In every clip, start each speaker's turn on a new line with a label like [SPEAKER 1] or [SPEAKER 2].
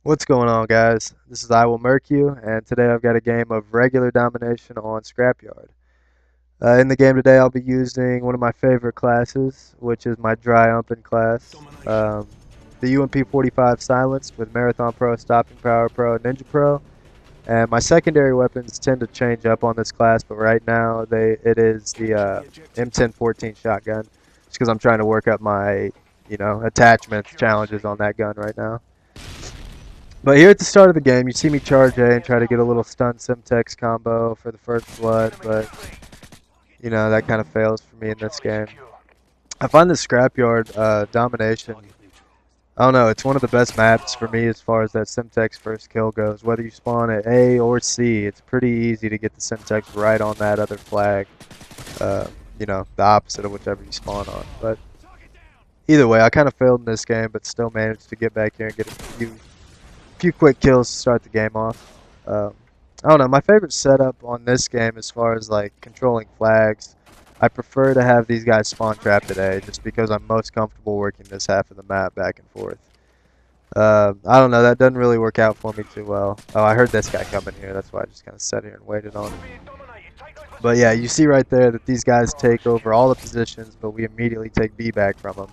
[SPEAKER 1] What's going on, guys? This is IwillMURKu, and today I've got a game of regular domination on Scrapyard. In the game today, I'll be using one of my favorite classes, which is my dry umping class. The UMP 45 Silence with Marathon Pro, Stopping Power Pro, Ninja Pro. And my secondary weapons tend to change up on this class, but right now it is the M1014 shotgun, just because I'm trying to work up my attachments challenges on that gun right now. But here at the start of the game, you see me charge A and try to get a little stun Simtex combo for the first blood, but that kind of fails for me in this game. I find the Scrapyard Domination, I don't know, it's one of the best maps for me as far as that Simtex first kill goes. Whether you spawn at A or C, it's pretty easy to get the Simtex right on that other flag. Uh, the opposite of whichever you spawn on. But either way, I kind of failed in this game, but still managed to get back here and get a few quick kills to start the game off. I don't know, my favorite setup on this game as far as like controlling flags, I prefer to have these guys spawn trapped at A just because I'm most comfortable working this half of the map back and forth. I don't know, that doesn't really work out for me too well. Oh, I heard this guy coming here, that's why I just kind of sat here and waited on him. But yeah, you see right there that these guys take over all the positions, but we immediately take B back from them.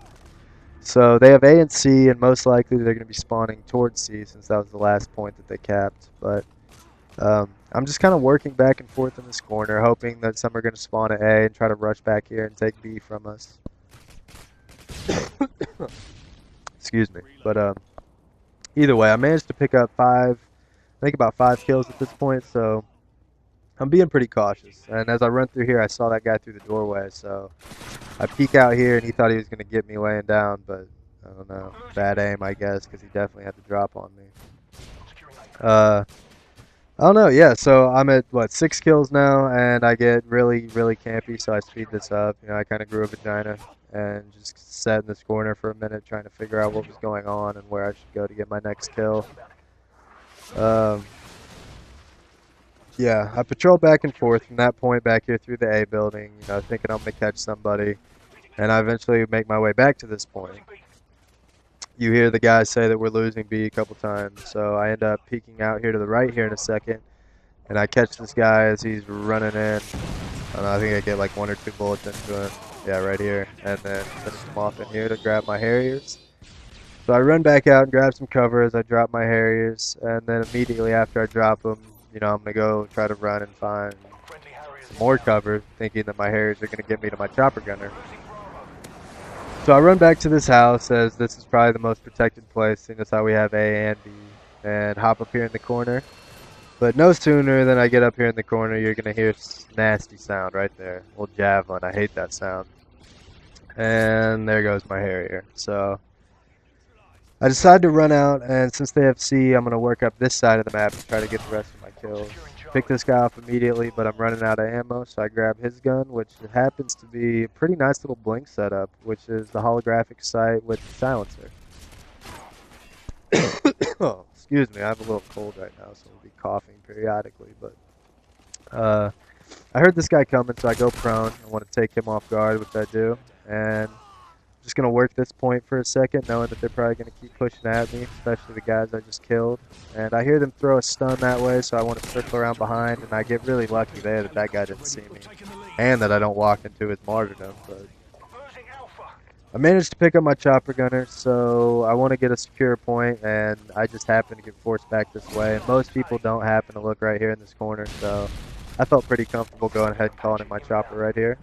[SPEAKER 1] So they have A and C, and most likely they're going to be spawning towards C since that was the last point that they capped. But I'm just kind of working back and forth in this corner, hoping that some are going to spawn at A and try to rush back here and take B from us. Excuse me. But either way, I managed to pick up I think about 5 kills at this point, so I'm being pretty cautious. And as I run through here, I saw that guy through the doorway, so I peek out here and he thought he was going to get me laying down, but I don't know. Bad aim, I guess, because he definitely had to drop on me. I don't know, yeah, so I'm at, 6 kills now, and I get really, really campy, so I speed this up. I kind of grew a vagina and just sat in this corner for a minute trying to figure out what was going on and where I should go to get my next kill. Yeah, I patrol back and forth from that point back here through the A building, thinking I'm going to catch somebody. And I eventually make my way back to this point. You hear the guys say that we're losing B a couple times, so I end up peeking out here to the right here in a second, and I catch this guy as he's running in. I don't know, I think I get like 1 or 2 bullets into him. Yeah, right here. And then finish him off in here to grab my Harriers. So I run back out and grab some cover as I drop my Harriers, and then immediately after I drop them, I'm going to go try to run and find some more cover, thinking that my Harriers are going to get me to my chopper gunner. So I run back to this house, as this is probably the most protected place, seeing as how we have A and B, and hop up here in the corner. But no sooner than I get up here in the corner, you're going to hear a nasty sound right there. Old javelin, I hate that sound. And there goes my Harrier. So I decide to run out, and since they have C, I'm going to work up this side of the map and try to get the rest of my kills. Pick this guy off immediately, but I'm running out of ammo, so I grab his gun, which happens to be a pretty nice little blink setup, which is the holographic sight with the silencer. Oh, excuse me, I have a little cold right now, so I'll be coughing periodically, but I heard this guy coming, so I go prone. I want to take him off guard, which I do, and I'm just going to work this point for a second, knowing that they're probably going to keep pushing at me, especially the guys I just killed. And I hear them throw a stun that way, so I want to circle around behind, and I get really lucky there that that guy didn't see me, and that I don't walk into his martyrdom. But I managed to pick up my chopper gunner, so I want to get a secure point, and I just happen to get forced back this way. And most people don't happen to look right here in this corner, so I felt pretty comfortable going ahead and calling in my chopper right here.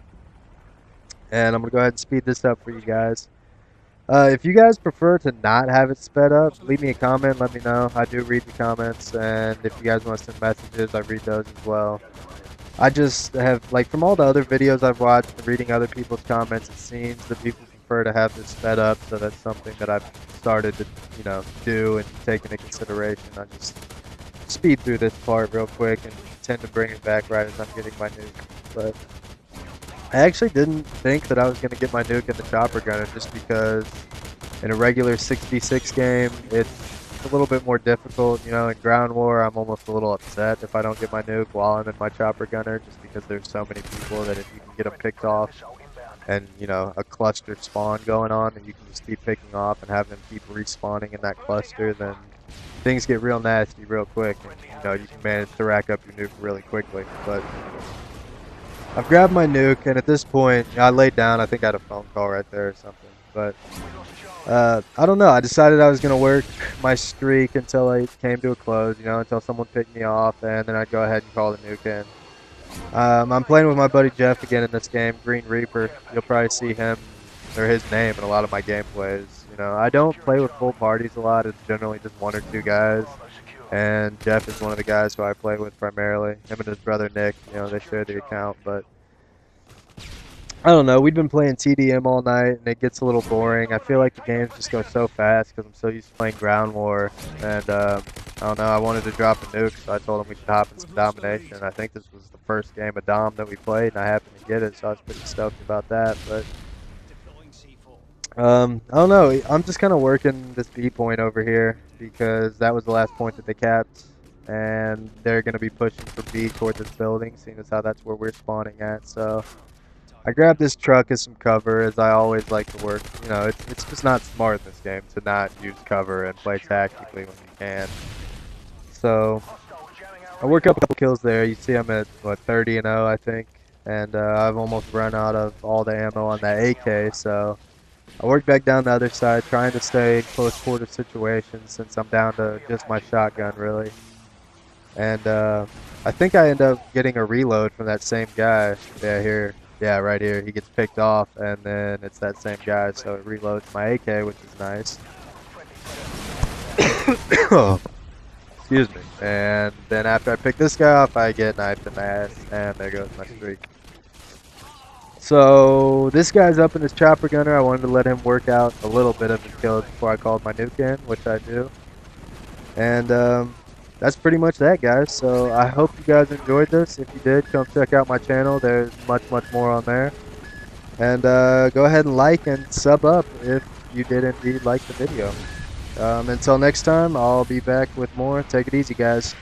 [SPEAKER 1] And I'm going to go ahead and speed this up for you guys. If you guys prefer to not have it sped up, leave me a comment, let me know. I do read the comments, and if you guys want to send messages, I read those as well. I just have, like, from all the other videos I've watched and reading other people's comments, it seems that people prefer to have this sped up, so that's something that I've started to, do and take into consideration. I just speed through this part real quick and tend to bring it back right as I'm getting my nuke. But I actually didn't think that I was going to get my nuke in the chopper gunner, just because in a regular 6v6 game, it's a little bit more difficult. In ground war, I'm almost a little upset if I don't get my nuke while I'm in my chopper gunner, just because there's so many people that if you can get them picked off and, a cluster spawn going on, and you can just keep picking off and have them keep respawning in that cluster, then things get real nasty real quick, and you know you can manage to rack up your nuke really quickly. But I've grabbed my nuke, and at this point, I laid down. I think I had a phone call right there or something. But I don't know. I decided I was gonna work my streak until it came to a close. You know, until someone picked me off, and then I'd go ahead and call the nuke in. I'm playing with my buddy Jeff again in this game, Green Reaper. You'll probably see him or his name in a lot of my gameplays. You know, I don't play with full parties a lot. It's generally just one or two guys. And Jeff is one of the guys who I play with primarily. Him and his brother Nick, you know, they share the account. But I don't know. We've been playing TDM all night, and it gets a little boring. I feel like the games just go so fast because I'm so used to playing ground war. And I don't know. I wanted to drop a nuke, so I told him we should hop in some domination. I think this was the first game of Dom that we played, and I happened to get it, so I was pretty stoked about that. But I don't know. I'm just kind of working this B point over here because that was the last point that they capped, and they're going to be pushing from B towards this building, seeing as how that's where we're spawning at. So I grabbed this truck as some cover, as I always like to work. You know, it's just not smart in this game to not use cover and play tactically when you can. So I work up a couple kills there. You see I'm at, what, 30-0, I think. And I've almost run out of all the ammo on that AK, so I work back down the other side, trying to stay in close quarter situations since I'm down to just my shotgun, really. And I think I end up getting a reload from that same guy. Yeah, here. Yeah, right here. He gets picked off, and then it's that same guy, so it reloads my AK, which is nice. Oh, excuse me. And then after I pick this guy off, I get knifed in the ass, and there goes my streak. So this guy's up in his chopper gunner. I wanted to let him work out a little bit of his kills before I called my nuke in, which I do. And that's pretty much that, guys. So I hope you guys enjoyed this. If you did, come check out my channel. There's much more on there. And go ahead and like and sub up if you did indeed like the video. Until next time, I'll be back with more. Take it easy, guys.